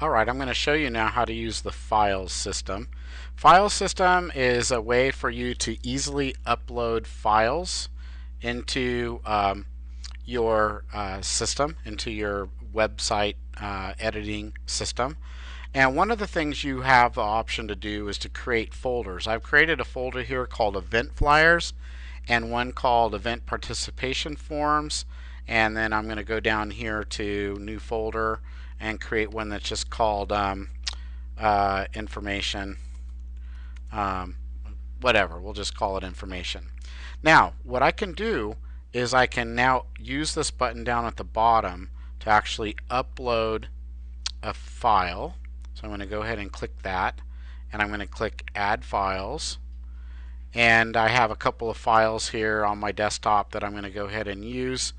Alright, I'm going to show you now how to use the Files system. File system is a way for you to easily upload files into your system, into your website editing system. And one of the things you have the option to do is to create folders. I've created a folder here called Event Flyers and one called Event Participation Forms. And then I'm going to go down here to New Folder and create one that's just called Information. Um, Whatever, we'll just call it Information. Now, what I can do is I can now use this button down at the bottom to actually upload a file. So I'm going to go ahead and click that, and I'm going to click Add Files. And I have a couple of files here on my desktop that I'm going to go ahead and use.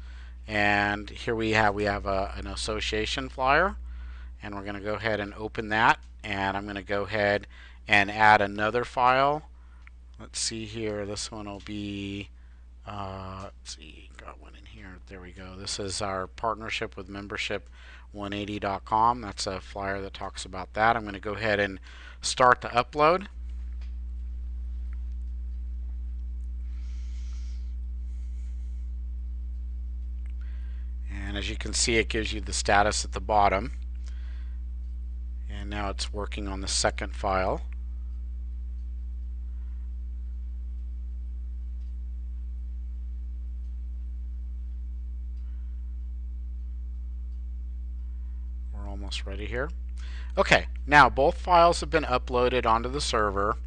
And here we have an association flyer, and we're going to go ahead and open that, and I'm going to go ahead and add another file. Let's see here, this one will be let's see, got one in here. There we go. This is our partnership with membership180.com. That's a flyer that talks about that. I'm going to go ahead and start the upload. And as you can see, it gives you the status at the bottom. And now it's working on the second file. We're almost ready here. Okay, now both files have been uploaded onto the server.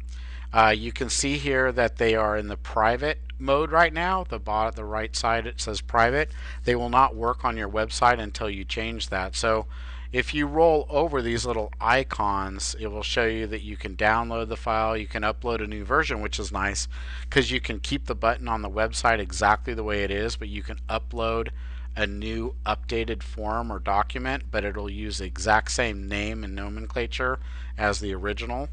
You can see here that they are in the private mode right now. The right side, it says private. They will not work on your website until you change that. So if you roll over these little icons, it will show you that you can download the file, you can upload a new version, which is nice because you can keep the button on the website exactly the way it is, but you can upload a new updated form or document, but it'll use the exact same name and nomenclature as the original.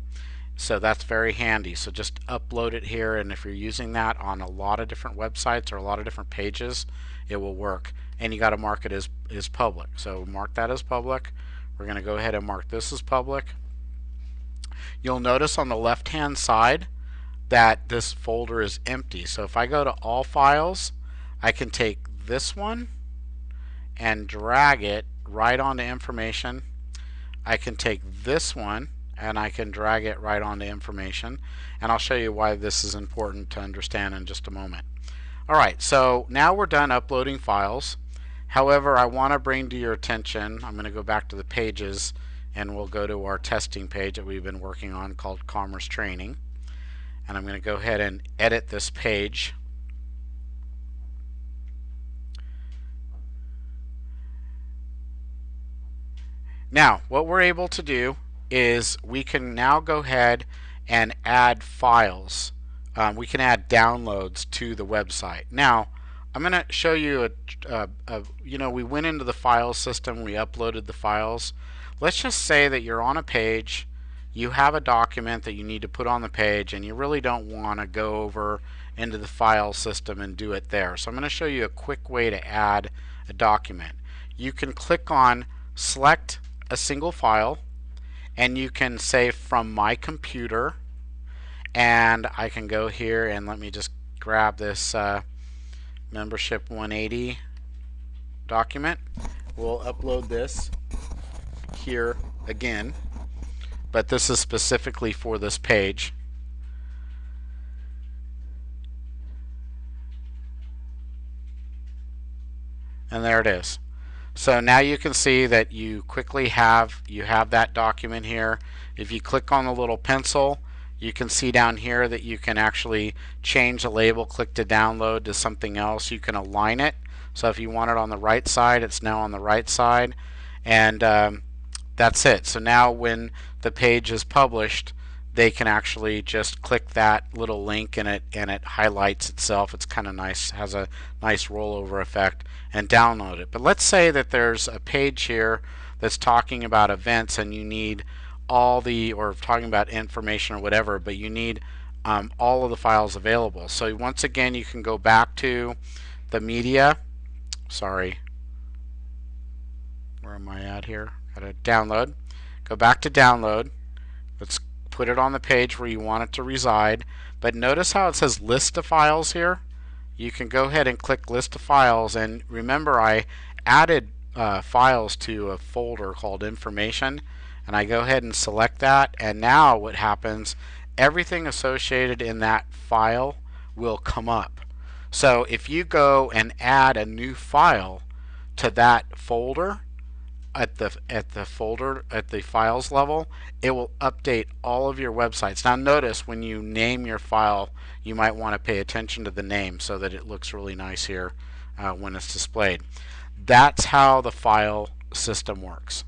So that's very handy. So just upload it here, and if you're using that on a lot of different websites or a lot of different pages, it will work. And you got to mark it as public. So mark that as public. We're going to go ahead and mark this as public. You'll notice on the left hand side that this folder is empty. So if I go to all files, I can take this one and drag it right onto Information. I can take this one and I can drag it right onto Information, and I'll show you why this is important to understand in just a moment. Alright, so now we're done uploading files. However, I want to bring to your attention, I'm going to go back to the pages and we'll go to our testing page that we've been working on called Commerce Training, and I'm going to go ahead and edit this page. Now, what we're able to do is we can now go ahead and add files. We can add downloads to the website. Now, I'm going to show you we went into the file system, we uploaded the files. Let's just say that you're on a page, you have a document that you need to put on the page, and you really don't want to go over into the file system and do it there. So I'm going to show you a quick way to add a document. You can click on select a single file, and you can say from my computer, and I can go here and let me just grab this membership 180 document. We'll upload this here again, but this is specifically for this page. And there it is. So now you can see that you quickly have that document here. If you click on the little pencil, you can see down here that you can actually change the label, click to download to something else. You can align it. So if you want it on the right side, it's now on the right side. And that's it. So now when the page is published, they can actually just click that little link and it highlights itself. It's kind of nice, has a nice rollover effect, and download it. But let's say that there's a page here that's talking about events and you need all the, or talking about information or whatever, but you need all of the files available. So once again, you can go back to the media. Sorry, where am I at here? Got to download. Go back to download. Let's put it on the page where you want it to reside. But notice how it says list of files here. You can go ahead and click list of files, and remember I added files to a folder called information, and I go ahead and select that, and now what happens, everything associated in that file will come up. So if you go and add a new file to that folder, at the files level, it will update all of your websites. Now notice when you name your file, you might want to pay attention to the name so that it looks really nice here when it's displayed. That's how the file system works.